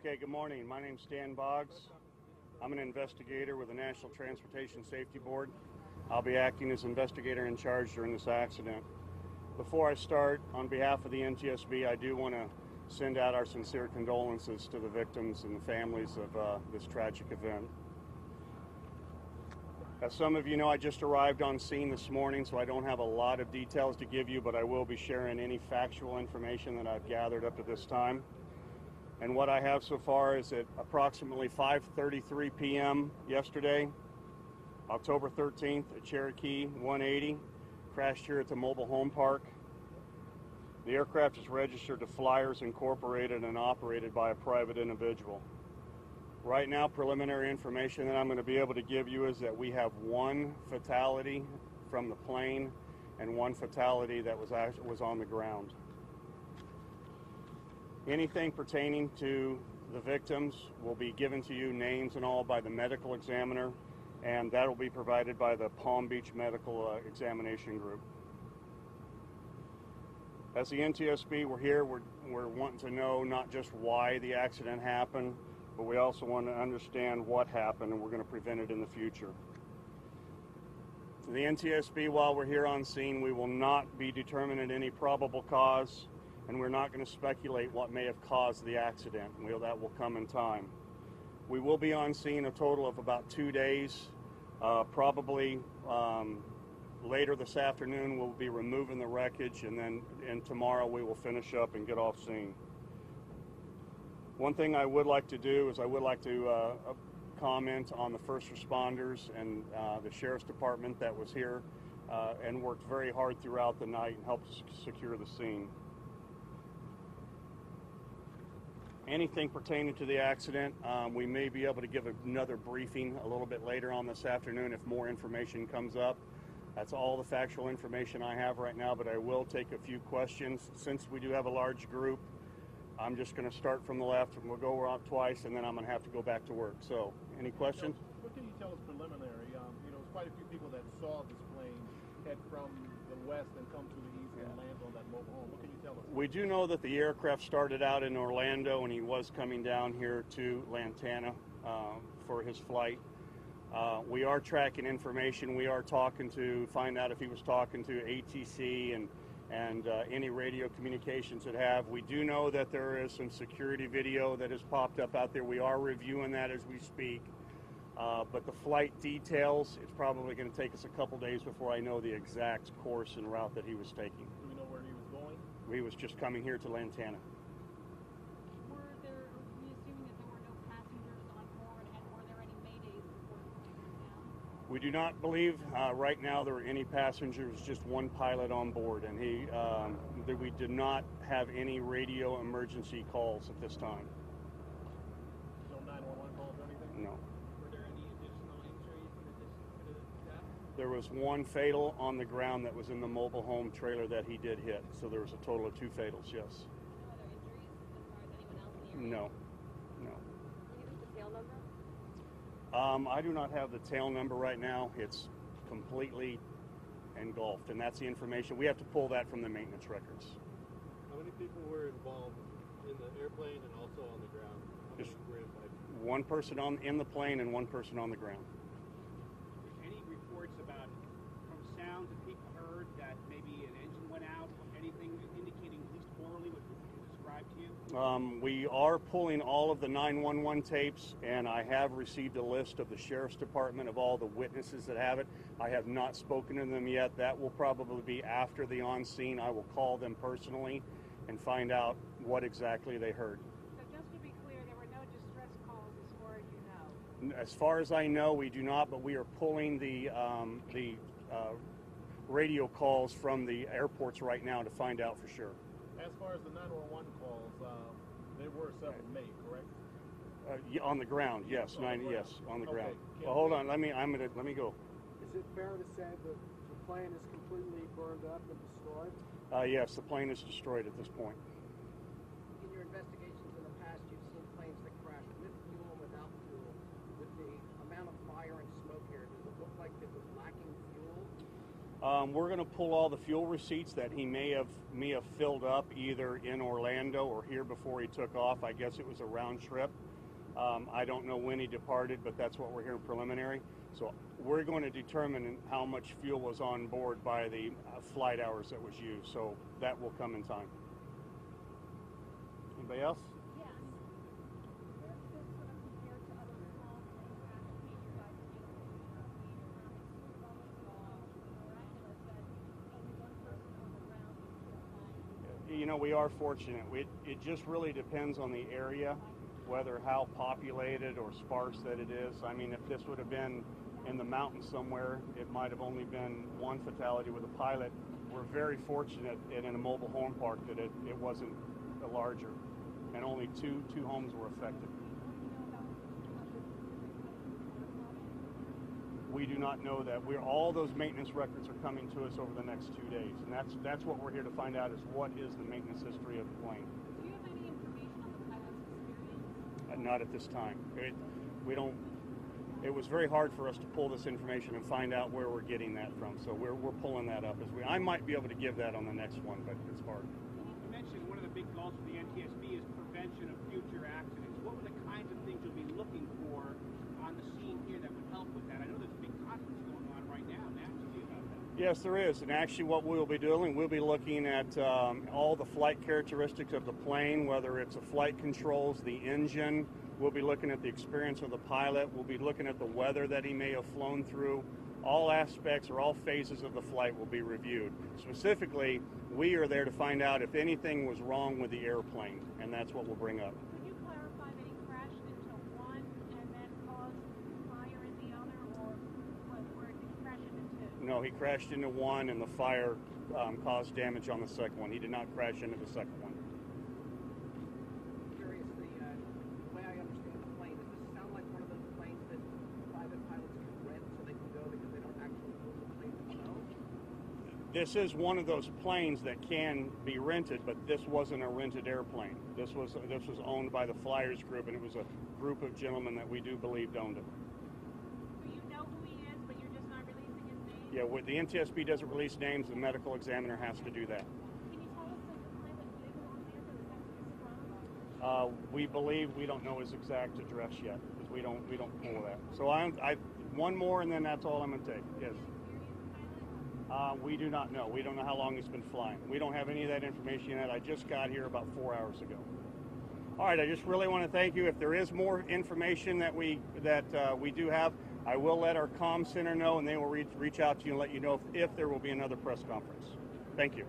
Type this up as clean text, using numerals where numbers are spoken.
Okay, good morning. My name's Stan Boggs. I'm an investigator with the National Transportation Safety Board. I'll be acting as investigator in charge during this accident. Before I start, on behalf of the NTSB, I do want to send out our sincere condolences to the victims and the families of this tragic event. As some of you know, I just arrived on scene this morning, so I don't have a lot of details to give you, but I will be sharing any factual information that I've gathered up to this time. And what I have so far is at approximately 5:33 p.m. yesterday, October 13th, a Cherokee 180 crashed here at the mobile home park. The aircraft is registered to Flyers Incorporated and operated by a private individual. Right now, preliminary information that I'm going to be able to give you is that we have one fatality from the plane and one fatality that was on the ground. Anything pertaining to the victims will be given to you, names and all, by the medical examiner, and that will be provided by the Palm Beach Medical Examination Group. As the NTSB, we're here, we're wanting to know not just why the accident happened, but we also want to understand what happened, and we're going to prevent it in the future. The NTSB, while we're here on scene, we will not be determining any probable cause, and we're not going to speculate what may have caused the accident. That will come in time. We will be on scene a total of about 2 days. Probably later this afternoon we'll be removing the wreckage, and tomorrow we will finish up and get off scene. One thing I would like to do is I would like to comment on the first responders and the Sheriff's Department that was here and worked very hard throughout the night and helped secure the scene. Anything pertaining to the accident, we may be able to give another briefing a little bit later on this afternoon if more information comes up. That's all the factual information I have right now, but I will take a few questions. Since we do have a large group, I'm just going to start from the left, and we'll go around twice, and then I'm going to have to go back to work. So, any questions? What can you tell us preliminary? There's quite a few people that saw this plane head from the west and come to the east and land on that mobile home. What can you tell us? We do know that the aircraft started out in Orlando, and he was coming down here to Lantana for his flight. We are tracking information. We are talking to find out if he was talking to ATC and any radio communications that have. We do know that there is some security video that has popped up out there. We are reviewing that as we speak. But the flight details, it's probably going to take us a couple days before I know the exact course and route that he was taking. Do we know where he was going? He was just coming here to Lantana. Are we assuming that there were no passengers on board, and were there any maydays before the plane went down? We do not believe right now there were any passengers, just one pilot on board, and we did not have any radio emergency calls at this time. No 911 calls or anything? No. Were there any additional injuries in addition to the death? There was one fatal on the ground that was in the mobile home trailer that he did hit, so there was a total of 2 fatals, yes. No other injuries as far as anyone else in the area? No. Can you give us the tail number? I do not have the tail number right now. It's completely engulfed, and that's the information. We have to pull that from the maintenance records. How many people were involved in the airplane and also on the ground? How many were invited? One person in the plane and one person on the ground. Any reports about from sounds that people heard that maybe an engine went out, anything indicating at least orally what was described to you? We are pulling all of the 911 tapes, and I have received a list of the Sheriff's Department of all the witnesses that have it. I have not spoken to them yet. That will probably be after the on-scene. I will call them personally and find out what exactly they heard. So just to be clear, there were no distress calls as far as you know? As far as I know, we do not, but we are pulling the radio calls from the airports right now to find out for sure. As far as the 911 calls, there were several made, correct? On the ground, yes. On the ground. Yes, on the ground. Okay. Well, hold on. Let me go. Is it fair to say that the plane is completely burned up and destroyed? Yes, the plane is destroyed at this point. In your investigations in the past, you've seen planes that crash with fuel and without fuel. With the amount of fire and smoke here, does it look like it was lacking fuel? We're going to pull all the fuel receipts that he may have filled up either in Orlando or here before he took off. I guess it was a round trip. I don't know when he departed, but that's what we're hearing preliminary. So we're going to determine how much fuel was on board by the flight hours that was used. So that will come in time. Anybody else? Yeah, I mean, where's this sort of compared to other small plane crashes? I mean, you guys miraculous that only one person on the ground was killed by. You know, we are fortunate. It just really depends on the area, whether how populated or sparse that it is. I mean, if this would have been in the mountains somewhere, it might have only been one fatality with a pilot. We're very fortunate in a mobile home park that it wasn't larger, and only two homes were affected. We do not know that. All those maintenance records are coming to us over the next 2 days, and that's what we're here to find out, is what is the maintenance history of the plane. Do you have any information on the pilot's experience? Not at this time. We don't. It was very hard for us to pull this information and find out where we're getting that from. So we're pulling that up I might be able to give that on the next one, but it's hard. You mentioned one of the big goals of the NTSB is prevention of future accidents. What were the kinds of things you'll be looking for on the scene here that would help with that? I know there's a big conference going on right now nationally about that. Yes, there is. And actually what we'll be doing, we'll be looking at all the flight characteristics of the plane, whether it's the flight controls, the engine. We'll be looking at the experience of the pilot. We'll be looking at the weather that he may have flown through. All aspects or all phases of the flight will be reviewed. Specifically, we are there to find out if anything was wrong with the airplane, and that's what we'll bring up. Could you clarify that he crashed into one and then caused fire in the other, or where did he crash into two? No, he crashed into one, and the fire caused damage on the second one. He did not crash into the second one. Curious, the way I understand the plane, does this sound like one of those planes that private pilots can rent so they can go because they don't actually own the plane themselves? This is one of those planes that can be rented, but this wasn't a rented airplane. This was owned by the Flyers Group, and it was a group of gentlemen that we do believe owned it. So you know who he is, but you're just not releasing his name? Yeah, the NTSB doesn't release names. The medical examiner has to do that. Can you tell us that the pilot lives in Orlando? Is that where he's from? We believe we don't know his exact address yet because we don't pull that. So I one more, and then that's all I'm going to take. Yes. We do not know. We don't know how long he's been flying. We don't have any of that information yet. I just got here about 4 hours ago. All right, I just really want to thank you. If there is more information that we do have, I will let our comm center know, and they will reach out to you and let you know if there will be another press conference. Thank you.